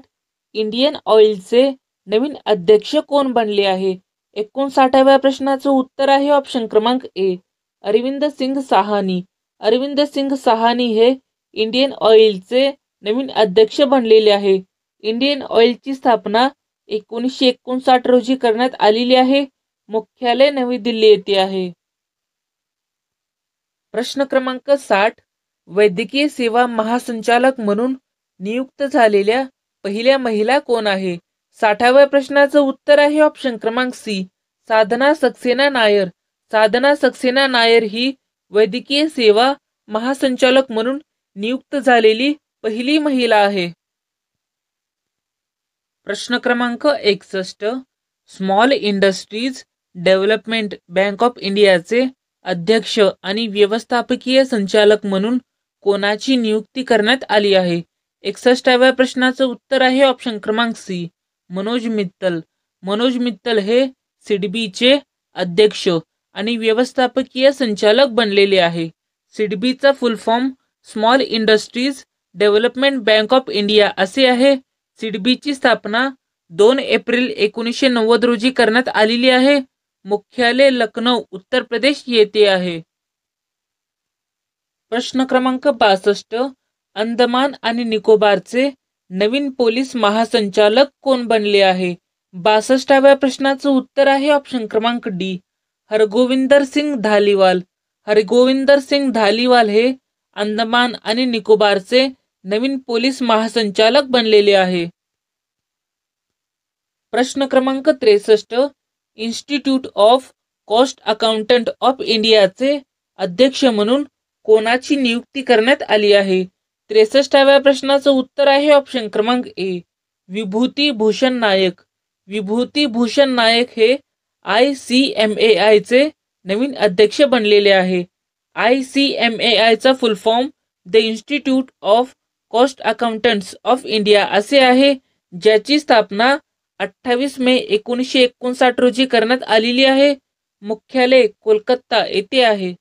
इंडियन ऑइलचे नवीन अध्यक्ष कोण बनले आहे? 59व्या प्रश्नाचं उत्तर आहे ऑप्शन क्रमांक ए, अरविंद सिंग साहानी. अरविंद सिंग साहानी हे इंडियन ऑइलचे नवीन अध्यक्ष बनलेले आहे. इंडियन ऑइलची स्थापना 1959 रोजी करण्यात आलेली आहे. मुख्यालय नवी दिल्ली येथे आहे. प्रश्न क्रमांक 60, वैद्यकीय सेवा महासंचालक म्हणून नियुक्त झालेल्या पहिल्या महिला कोण आहे? 60व्या प्रश्नाचं उत्तर आहे ऑप्शन क्रमांक सी, साधना सक्सेना नायर. साधना सक्सेना नायर ही वैद्यकीय सेवा महासंचालक म्हणून नियुक्त झालेली पहिली महिला आहे. प्रश्न क्रमांक 61, small industries development bank of इंडियाचे अध्यक्ष आणि व्यवस्थापकीय संचालक म्हणून कोणाची नियुक्ती करण्यात आली आहे? 61व्या प्रश्नाचं उत्तर आहे ऑप्शन क्रमांक सी, मनोज मित्तल. मनोज मित्तल हे सिडबीचे अध्यक्ष आणि व्यवस्थापकीय संचालक बनलेले आहे. सिडबीचा full form small industries development bank of India असे आहे. सिडबीची स्थापना 2 एप्रिल 1990 रोजी करण्यात आलेली आहे. मुख्यालय लखनौ उत्तर प्रदेश येथे आहे. प्रश्न क्रमांक 62, अंदमान आणि निकोबारचे नवीन पोलीस महासंचालक कोण बनले आहे? 62व्या प्रश्नाचं उत्तर आहे ऑप्शन क्रमांक डी, हरगोविंदर सिंग धालीवाल. हरगोविंदर सिंग धालीवाल हे अंदमान आणि निकोबारचे नवीन पोलीस महासंचालक बनलेले आहे. प्रश्न क्रमांक 63, institute of cost accountant of इंडियाचे अध्यक्ष म्हणून कोणाची नियुक्ती करण्यात आली आहे? 63व्या प्रश्नाचं उत्तर आहे ऑप्शन क्रमांक ए, विभूती भूषण नायक. विभूती भूषण नायक हे ICMAI चे नवीन अध्यक्ष बनलेले आहे. ICMAI चा full form the institute of cost accountants of India असे आहे, ज्याची स्थापना 28 मे 1959 रोजी करण्यात आलेली आहे. मुख्यालय कोलकाता येथे आहे.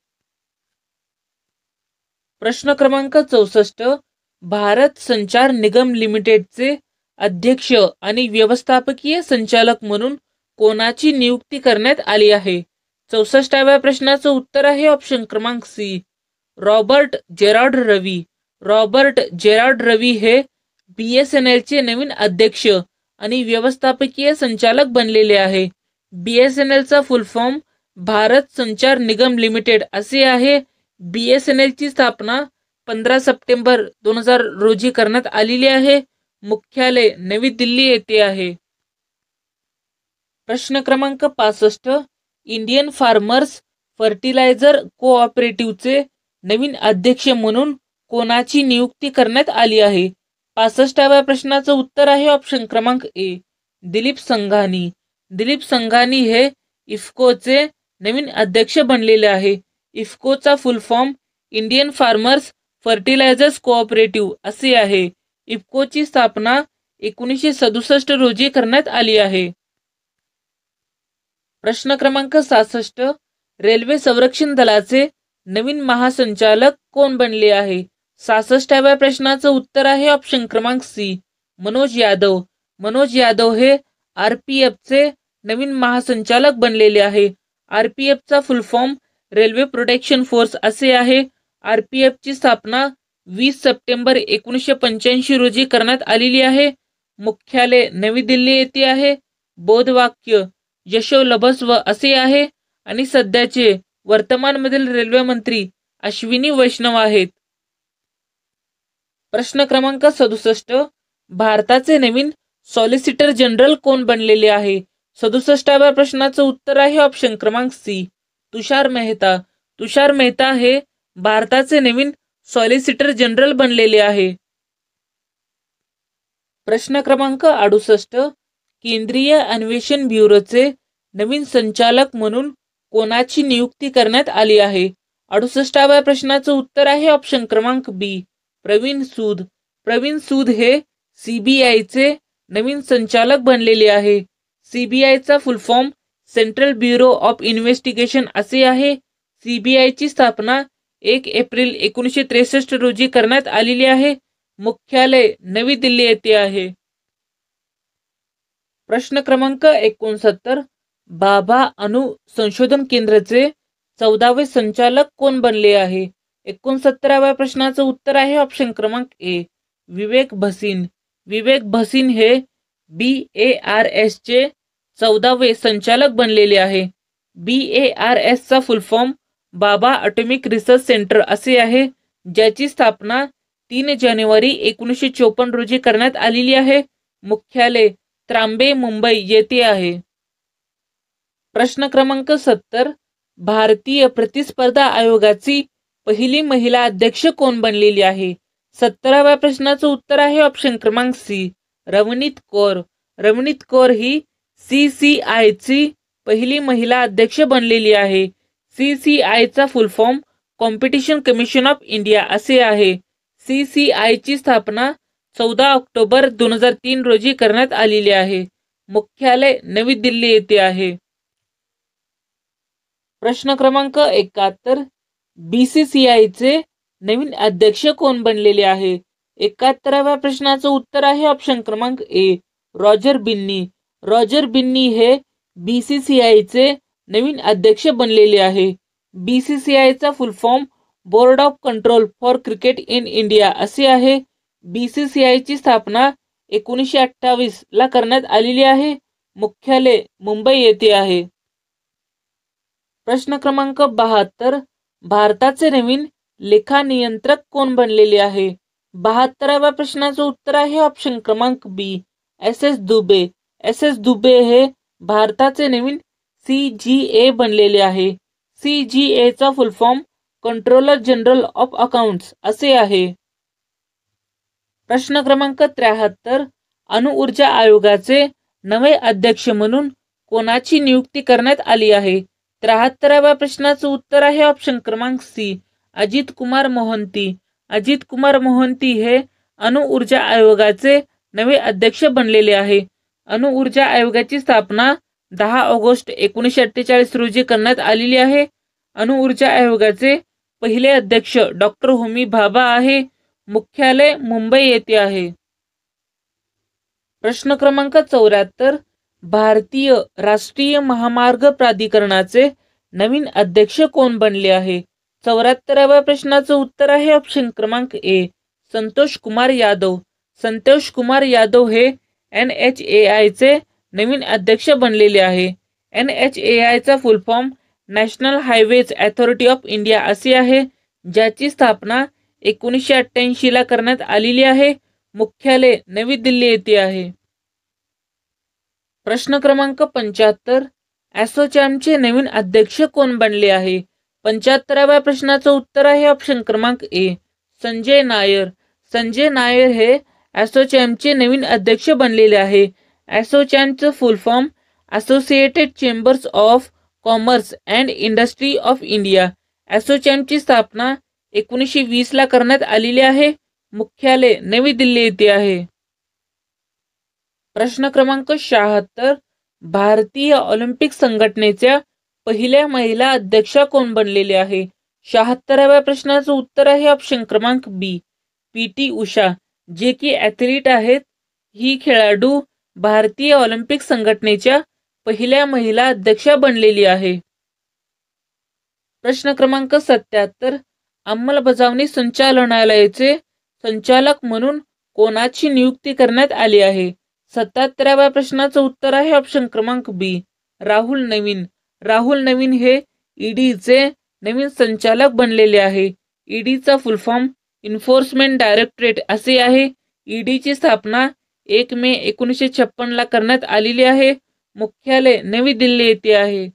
प्रश्न क्रमांक 64, भारत संचार निगम लिमिटेडचे अध्यक्ष आणि व्यवस्थापकीय संचालक म्हणून कोणाची नियुक्ती करण्यात आली आहे? 64व्या प्रश्नाचं उत्तर आहे ऑप्शन क्रमांक सी, रॉबर्ट जेरार्ड रवी. रॉबर्ट जेरार्ड रवी हे BSNLचे नवीन अध्यक्ष आणि व्यवस्थापकीय संचालक बनलेले आहे. BSNLचा फुल फॉर्म भारत संचार निगम लिमिटेड असे आहे. BSNLची स्थापना 15 सप्टेंबर 2000 रोजी करण्यात आलेली आहे. मुख्यालय नवी दिल्ली येथे आहे. प्रश्न क्रमांक 65, इंडियन फार्मर्स फर्टिलायझर कोऑपरेटिव्हचे नवीन अध्यक्ष म्हणून कोणाची नियुक्ती करण्यात आली आहे? 65व्या प्रश्नाचं उत्तर आहे ऑप्शन क्रमांक ए, दिलीप संघानी. दिलीप संघानी हे इफ्कोचे नवीन अध्यक्ष बनलेले आहे. इफ्कोचा full form Indian farmers fertilisers cooperative असे आहे. इफ्कोची स्थापना 1967 रोजी करण्यात आली आहे. प्रश्न क्रमांक 66, रेल्वे संरक्षण दलाचे नवीन महासंचालक कोण बनले आहे? 66व्या प्रश्नाचं उत्तर आहे ऑप्शन क्रमांक सी, मनोज यादव. मनोज यादव हे RPFचे नवीन महासंचालक बनलेले आहे. RPFचा full form railway protection force असे आहे. RPFची स्थापना 20 सप्टेंबर 1985 रोजी करण्यात आलेली आहे. मुख्यालय नवी दिल्ली येथे आहे. बोधवाक्य यशो लभस्व असे आहे आणि सध्याचे वर्तमानमधील रेल्वे मंत्री अश्विनी वैष्णव आहेत. प्रश्न क्रमांक 67, भारताचे नवीन सॉलिसिटर जनरल कोण बनलेले आहे? 67व्या प्रश्नाचं उत्तर आहे ऑप्शन क्रमांक सी, तुषार मेहता. तुषार मेहता हे भारताचे नवीन सॉलिसिटर जनरल बनलेले आहे. प्रश्न क्रमांक 68. केंद्रीय अन्वेषण ब्युरोचे नवीन संचालक म्हणून कोणाची नियुक्ती करण्यात आली आहे? 68व्या प्रश्नाचं उत्तर आहे ऑप्शन क्रमांक बी, प्रवीण सूद. प्रवीण सूद हे CBIचे नवीन संचालक बनलेले आहे. CBIचा full form central bureau of investigation असे आहे. CBIची स्थापना 1 एप्रिल 1963 रोजी करण्यात आलेली आहे. मुख्यालय नवी दिल्ली येथे आहे. प्रश्न क्रमांक 69. भाभा अणु संशोधन केंद्राचे 14वे संचालक कोण बनले आहे? 69व्या प्रश्नाचं उत्तर आहे ऑप्शन क्रमांक ए, विवेक भसीन. विवेक भसीन हे BARSचे 14वे संचालक बनलेले आहे. BARSचा full form Bhabha atomic research centre असे आहे, ज्याची स्थापना 3 जानेवारी 1954 रोजी करण्यात आलेली आहे. मुख्यालय त्रांबे मुंबई येथे आहे. प्रश्न क्रमांक 70. भारतीय प्रतिस्पर्धा आयोगाची पहिली महिला अध्यक्ष कोण बनलेली आहे? 70व्या प्रश्नाचं उत्तर आहे ऑप्शन क्रमांक सी, रवनीत कौर. रवनीत कौर ही CCIची पहिली महिला अध्यक्ष बनलेली आहे. CCIचा full form competition commission of India असे आहे. CCIची स्थापना 14 ऑक्टोबर 2003 रोजी करण्यात आलेली आहे. मुख्यालय नवी दिल्ली येथे आहे. प्रश्न क्रमांक 71. BCCIचे नवीन अध्यक्ष कोण बनलेले आहे? 71व्या प्रश्नाचं उत्तर आहे ऑप्शन क्रमांक A, Roger Binny. Roger Binny हे BCCIचे नवीन अध्यक्ष बनलेले आहे. BCCIचा full form board of control for cricket in India असे आहे. BCCIची स्थापना 1928 ला करण्यात आलेली आहे. मुख्यालय मुंबई येथे आहे. प्रश्न क्रमांक 72. भारताचे नवीन लेखा नियंत्रक कोण बनलेले आहे? 72व्या प्रश्नाचं उत्तर आहे ऑप्शन क्रमांक बी, SS दुबे. SS दुबे हे भारताचे नवीन CGA बनलेले आहे. CGAचा full form controller general of accounts असे आहे. प्रश्न क्रमांक 73. अणुऊर्जा आयोगाचे नवे अध्यक्ष म्हणून कोणाची नियुक्ती करण्यात आली आहे? 73व्या प्रश्नाचं उत्तर आहे ऑप्शन क्रमांक सी, अजित कुमार मोहंती. अजित कुमार मोहंती हे अणुऊर्जा आयोगाचे नवे अध्यक्ष बनलेले आहे. अणुऊर्जा आयोगाची स्थापना 10 ऑगस्ट 1948 रोजी करण्यात आलेली आहे. अणुऊर्जा आयोगाचे पहिले अध्यक्ष डॉक्टर होमी भाभा आहे. मुख्यालय मुंबई येथे आहे. प्रश्न क्रमांक 74. भारतीय राष्ट्रीय महामार्ग प्राधिकरणाचे नवीन अध्यक्ष कोण बनले आहे? 74व्या प्रश्नाचं उत्तर आहे ऑप्शन क्रमांक ए, संतोष कुमार यादव. संतोष कुमार यादव हे NHAIचे नवीन अध्यक्ष बनलेले आहे. NHAIचा full form national highways authority of India असे आहे, ज्याची स्थापना 1988 ला करण्यात आलेली आहे. मुख्यालय नवी दिल्ली येथे आहे. प्रश्न क्रमांक 75. असोचॅमचे नवीन अध्यक्ष कोण बनले आहे? 75व्या प्रश्नाचं उत्तर आहे ऑप्शन क्रमांक ए, संजय नायर. संजय नायर हे असोचॅमचे नवीन अध्यक्ष बनलेले आहे. असोचॅमचं full form associated chambers of commerce and industry of India. असोचॅमची स्थापना 1920 ला करण्यात आलेली आहे. मुख्यालय नवी दिल्ली येथे आहे. प्रश्न क्रमांक 76. भारतीय ऑलिम्पिक संघटनेच्या पहिल्या महिला अध्यक्षा कोण बनलेले आहे? 76व्या प्रश्नाचं उत्तर आहे ऑप्शन क्रमांक बी, PT उषा, जे की ॲथलीट आहेत. ही खेळाडू भारतीय ऑलिम्पिक संघटनेच्या पहिल्या महिला अध्यक्षा बनलेली आहे. प्रश्न क्रमांक 77. अंमलबजावणी संचालनालयाचे संचालक म्हणून कोणाची नियुक्ती करण्यात आली आहे? 77व्या प्रश्नाचं उत्तर आहे ऑप्शन क्रमांक बी, राहुल नवीन. राहुल नवीन हे EDचे नवीन संचालक बनलेले आहे. EDचा फुल फॉर्म इन्फोर्समेंट डायरेक्टरेट असे आहे. EDची स्थापना 1 मे 1956 ला करण्यात आलेली आहे. मुख्यालय नवी दिल्ली येथे आहे.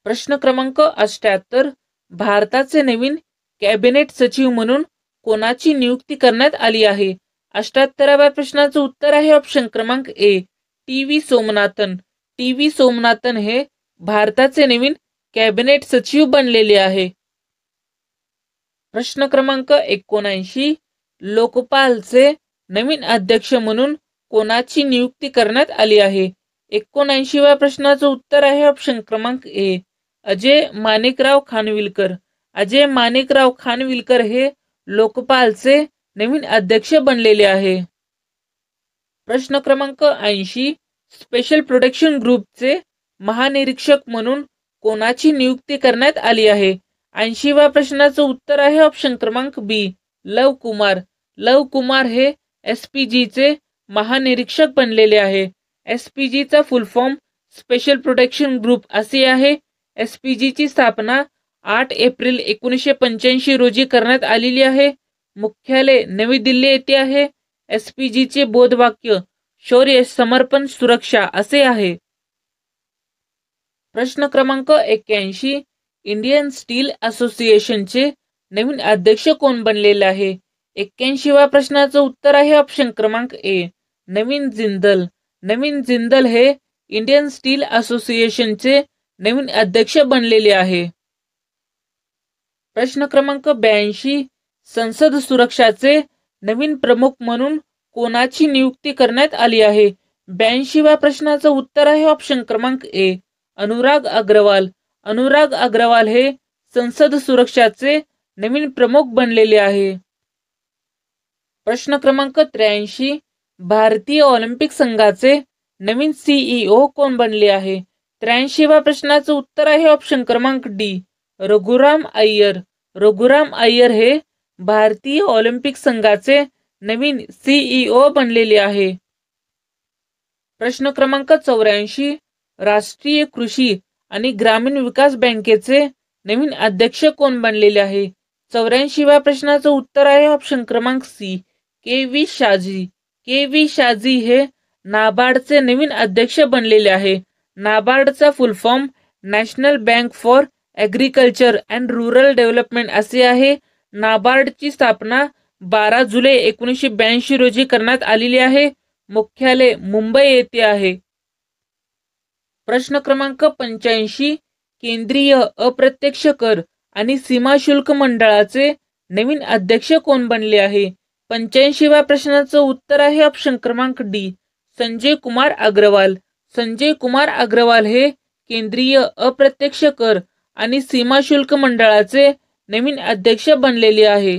प्रश्न क्रमांक 78, भारताचे नवीन कॅबिनेट सचिव म्हणून कोणाची नियुक्ती करण्यात आली आहे? 78व्या प्रश्नाचं उत्तर आहे ऑप्शन क्रमांक ए, टी.व्ही. सोमनाथन. टी.व्ही. सोमनाथन हे भारताचे नवीन कॅबिनेट सचिव बनलेले आहे. प्रश्न क्रमांक 79, लोकपालचे नवीन अध्यक्ष म्हणून कोणाची नियुक्ती करण्यात आली आहे? 79व्या प्रश्नाचं उत्तर आहे ऑप्शन क्रमांक ए, अजय माणिकराव खानविलकर. अजय माणिकराव खानविलकर हे लोकपालचे नवीन अध्यक्ष बनलेले आहे. प्रश्न क्रमांक 80, स्पेशल प्रोटेक्शन ग्रुपचे महानिरीक्षक म्हणून कोणाची नियुक्ती करण्यात आली आहे? 80व्या प्रश्नाचं उत्तर आहे ऑप्शन क्रमांक बी, लव कुमार. लव कुमार हे एसपीजीचे महानिरीक्षक बनलेले आहे. एसपीजीचा full form special protection group असे आहे. एसपीजीची स्थापना 8 एप्रिल 1985 रोजी करण्यात आलेली आहे. मुख्यालय नवी दिल्ली येथे आहे. एसपीजीचे बोधवाक्य शौर्य, समर्पण, सुरक्षा असे आहे. प्रश्न क्रमांक 81, इंडियन स्टील असोसिएशनचे नवीन अध्यक्ष कोण बनलेले आहे? 81व्या प्रश्नाचं उत्तर आहे ऑप्शन क्रमांक ए, नवीन जिंदल. नवीन जिंदल हे इंडियन स्टील असोसिएशनचे नवीन अध्यक्ष बनलेले आहे. प्रश्न क्रमांक 82, संसद सुरक्षाचे नवीन प्रमुख म्हणून कोणाची नियुक्ती करण्यात आली आहे? 82व्या प्रश्नाचं उत्तर आहे ऑप्शन क्रमांक ए, अनुराग अग्रवाल. अनुराग अग्रवाल हे संसद सुरक्षाचे नवीन प्रमुख बनलेले आहे. प्रश्न क्रमांक 83, भारतीय ऑलिम्पिक संघाचे नवीन सीईओ कोण बनले आहे? 83व्या प्रश्नाचं उत्तर आहे ऑप्शन क्रमांक डी, रघुराम अय्यर. रघुराम अय्यर हे भारतीय ऑलिम्पिक संघाचे नवीन सीईओ बनलेले आहे. प्रश्न क्रमांक 84, राष्ट्रीय कृषी आणि ग्रामीण विकास बँकेचे नवीन अध्यक्ष कोण बनलेले आहे? 84व्या प्रश्नाचं उत्तर आहे ऑप्शन क्रमांक C, K V. Shaji. K V. Shaji हे नाबार्डचे नवीन अध्यक्ष बनलेले आहे. नाबार्डचा full form national bank for agriculture and rural development असे आहे. नाबार्डची स्थापना 12 जुलै 1982 रोजी करण्यात आलेली आहे. मुख्यालय मुंबई येथे आहे. प्रश्न क्रमांक 85, केंद्रीय अप्रत्यक्ष कर आणि सीमा शुल्क मंडळाचे नवीन अध्यक्ष कोण बनले आहे? 85व्या प्रश्नाचं उत्तर आहे ऑप्शन क्रमांक डी, संजय कुमार अग्रवाल. संजय कुमार अग्रवाल हे केंद्रीय अप्रत्यक्ष कर आणि सीमा शुल्क मंडळाचे नवीन अध्यक्ष बनलेले आहे.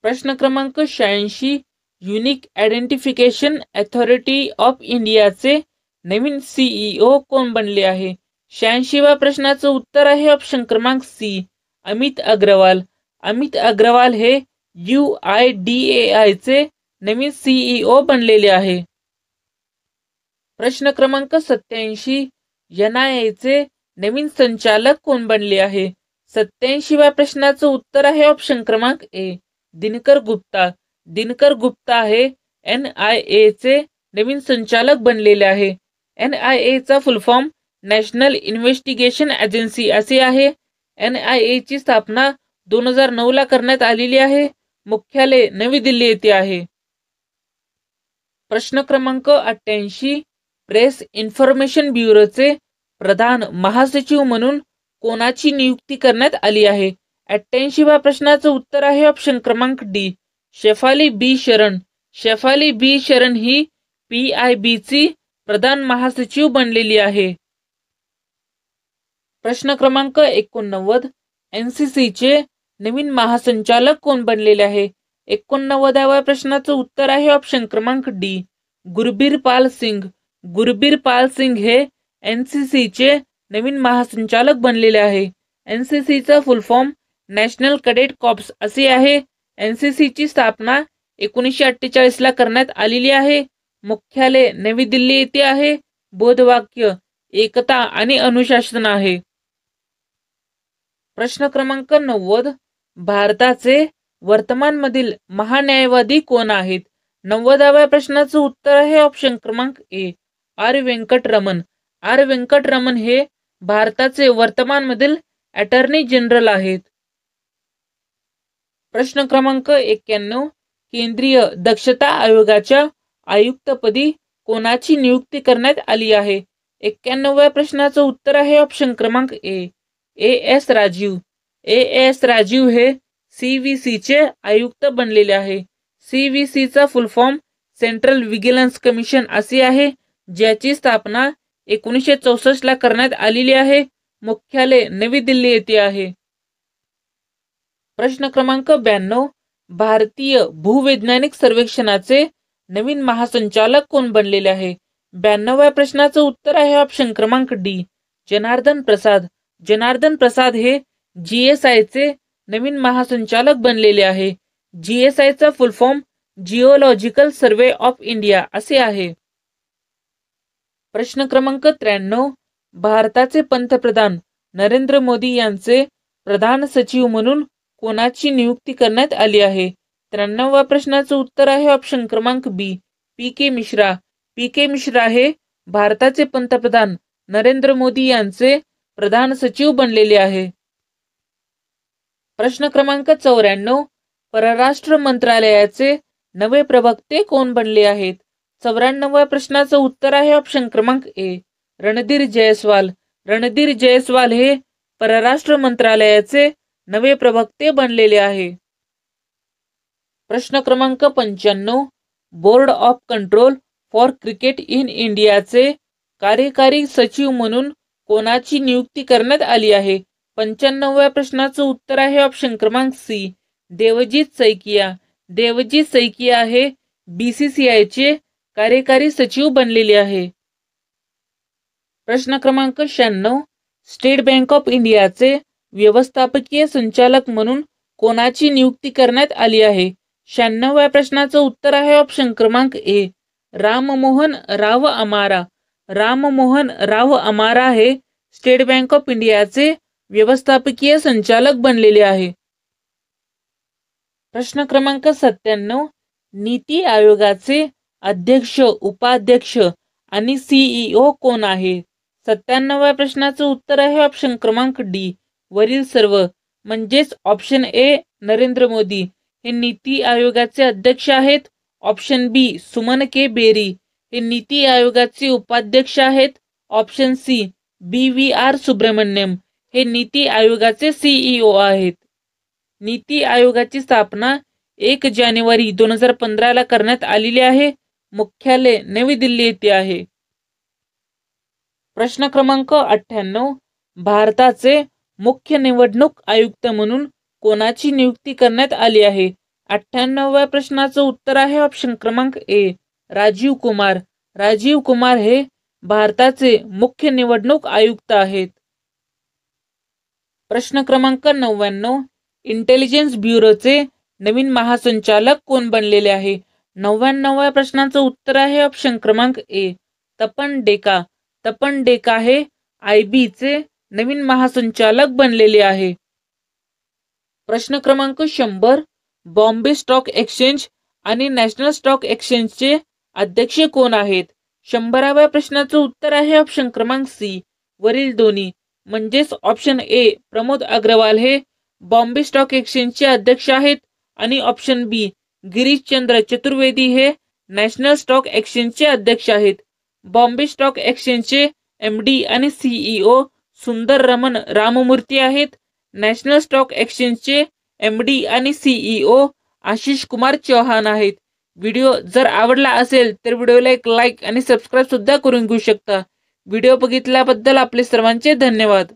प्रश्न क्रमांक 86, युनिक आयडेंटिफिकेशन अथॉरिटी ऑफ इंडियाचे नवीन सीईओ कोण बनले आहे? 86व्या प्रश्नाचं उत्तर आहे ऑप्शन क्रमांक सी, अमित अग्रवाल. अमित अग्रवाल हे UIDAIचे नवीन सीईओ बनलेले आहे. प्रश्न क्रमांक 87, NIAचे नवीन संचालक कोण बनले आहे? 87व्या प्रश्नाचं उत्तर आहे ऑप्शन क्रमांक ए, दिनकर गुप्ता. दिनकर गुप्ता हे NIAचे नवीन संचालक बनलेले आहे. NIAचा full form national investigation agency असे आहे. NIAची स्थापना 2009 ला करण्यात आलेली आहे. मुख्यालय नवी दिल्ली येथे आहे. प्रश्न क्रमांक 88, प्रेस इन्फॉर्मेशन ब्युरोचे प्रधान महासचिव म्हणून कोणाची नियुक्ती करण्यात आली आहे? 88व्या प्रश्नाचं उत्तर आहे ऑप्शन क्रमांक डी, शेफाली बी शरण. शेफाली बी शरण ही PIBची प्रधान महासचिव बनलेली आहे. प्रश्न क्रमांक 89, NCCचे नवीन महासंचालक कोण बनलेले आहे? 89व्या प्रश्नाचं उत्तर आहे ऑप्शन क्रमांक डी, गुरबीर पाल सिंग. गुरबीर पाल सिंग हे NCCचे नवीन महासंचालक बनलेले आहे. NCCचा full form national cadet corps असे आहे. NCCची स्थापना 1948 ला करण्यात आलेली आहे. मुख्यालय नवी दिल्ली येथे आहे. बोधवाक्य एकता आणि अनुशासन आहे. प्रश्न क्रमांक 90, भारताचे वर्तमानमधील महान्यायवादी कोण आहेत? 90व्या प्रश्नाचं उत्तर आहे ऑप्शन क्रमांक ए, आर व्यंकटरमण. आर व्यंकटरमण हे भारताचे वर्तमानमधील अटॉर्नी जनरल आहेत? प्रश्न क्रमांक 91. केंद्रीय दक्षता आयोगाच्या आयुक्तपदी कोणाची नियुक्ती करण्यात आली आहे? 91व्या प्रश्नाचं उत्तर आहे ऑप्शन क्रमांक A S Rajiv. S Rajiv हे CVC चे आयुक्त बनलेले आहे. CVC चा full form central vigilance commission असे आहे, ज्याची स्थापना 1964 ला करण्यात आलेली आहे. मुख्यालय नवी दिल्ली येथे आहे. प्रश्न क्रमांक 92. भारतीय भूवैज्ञानिक सर्वेक्षणाचे नवीन महासंचालक कोण बनलेले आहे? 92व्या प्रश्नाचं उत्तर आहे ऑप्शन क्रमांक डी जनार्दन प्रसाद. जनार्दन प्रसाद हे GSI चे नवीन महासंचालक बनलेले आहे. GSI चा full form geological survey of India असे आहे. प्रश्न क्रमांक 93. भारताचे पंतप्रधान नरेंद्र मोदी यांचे प्रधान सचिव म्हणून कोणाची नियुक्ती करण्यात आली आहे? 93व्या प्रश्नाचं उत्तर आहे ऑप्शन क्रमांक बी PK मिश्रा. PK मिश्रा हे भारताचे पंतप्रधान नरेंद्र मोदी यांचे प्रधान सचिव बनलेले आहे. प्रश्न क्रमांक 94. परराष्ट्र मंत्रालयाचे नवे प्रवक्ते कोण बनले आहेत? 94व्या प्रश्नाचं उत्तर आहे ऑप्शन क्रमांक ए रणधीर जयस्वाल. रणधीर जयस्वाल हे परराष्ट्र मंत्रालयाचे नवे प्रवक्ते बनलेले आहे. प्रश्न क्रमांक 95. Board of control for cricket in इंडियाचे कार्यकारी सचिव म्हणून कोणाची नियुक्ती करण्यात आली आहे? 95व्या प्रश्नाचं उत्तर आहे ऑप्शन क्रमांक सी देवजीत सैकिया. देवजीत सैकिया हे BCCI चे कार्यकारी सचिव बनलेले आहे. प्रश्न क्रमांक 96. स्टेट बँक ऑफ इंडियाचे व्यवस्थापकीय संचालक म्हणून कोणाची नियुक्ती करण्यात आली आहे? 96व्या प्रश्नाचं उत्तर आहे ऑप्शन क्रमांक ए राममोहन राव अमारा. राममोहन राव अमारा हे स्टेट बँक ऑफ इंडियाचे व्यवस्थापकीय संचालक बनलेले आहे. प्रश्न क्रमांक 97. नीती आयोगाचे अध्यक्ष, उपाध्यक्ष आणि CEO कोण आहे? 97व्या प्रश्नाचं उत्तर आहे ऑप्शन क्रमांक डी वरील सर्व. म्हणजेच ऑप्शन ए नरेंद्र मोदी हे नीती आयोगाचे अध्यक्ष आहेत. ऑप्शन बी सुमन के बेरी हे नीती आयोगाचे उपाध्यक्ष आहेत. ऑप्शन सी BVR सुब्रमण्यम हे नीती आयोगाचे CEO आहेत. नीती आयोगाची स्थापना 1 जानेवारी 2015 ला करण्यात आलेली आहे. मुख्यालय नवी दिल्ली येथे आहे. प्रश्न क्रमांक 98. भारताचे मुख्य निवडणूक आयुक्त म्हणून कोणाची नियुक्ती करण्यात आली आहे? 98व्या प्रश्नाचं उत्तर आहे ऑप्शन क्रमांक ए राजीव कुमार. राजीव कुमार हे भारताचे मुख्य निवडणूक आयुक्त आहेत. प्रश्न क्रमांक 99. इंटेलिजन्स ब्युरोचे नवीन महासंचालक कोण बनलेले आहे? 99व्या प्रश्नाचं उत्तर आहे ऑप्शन क्रमांक ए तपन डेका. तपन डेका हे IB चे नवीन महासंचालक बनलेले आहे. प्रश्न क्रमांक 100. बॉम्बे स्टॉक एक्सचेंज आणि नॅशनल स्टॉक एक्सचेंजचे अध्यक्ष कोण आहेत? 100व्या प्रश्नाचं उत्तर आहे ऑप्शन क्रमांक सी वरील दोन्ही. म्हणजेच ऑप्शन ए प्रमोद अग्रवाल हे बॉम्बे स्टॉक एक्सचेंजचे अध्यक्ष आहेत आणि ऑप्शन बी गिरीशचंद्र चतुर्वेदी हे नॅशनल स्टॉक एक्सचेंजचे अध्यक्ष आहेत. बॉम्बे स्टॉक एक्सचेंजचे MD आणि CEO सुंदर रमन राममूर्ती आहेत. नॅशनल स्टॉक एक्सचेंजचे MD आणि CEO आशिष कुमार चौहान आहेत. व्हिडिओ जर आवडला असेल तर व्हिडिओला एक लाईक आणि सबस्क्राईब सुद्धा करून घेऊ शकता. व्हिडिओ बघितल्याबद्दल आपले सर्वांचे धन्यवाद.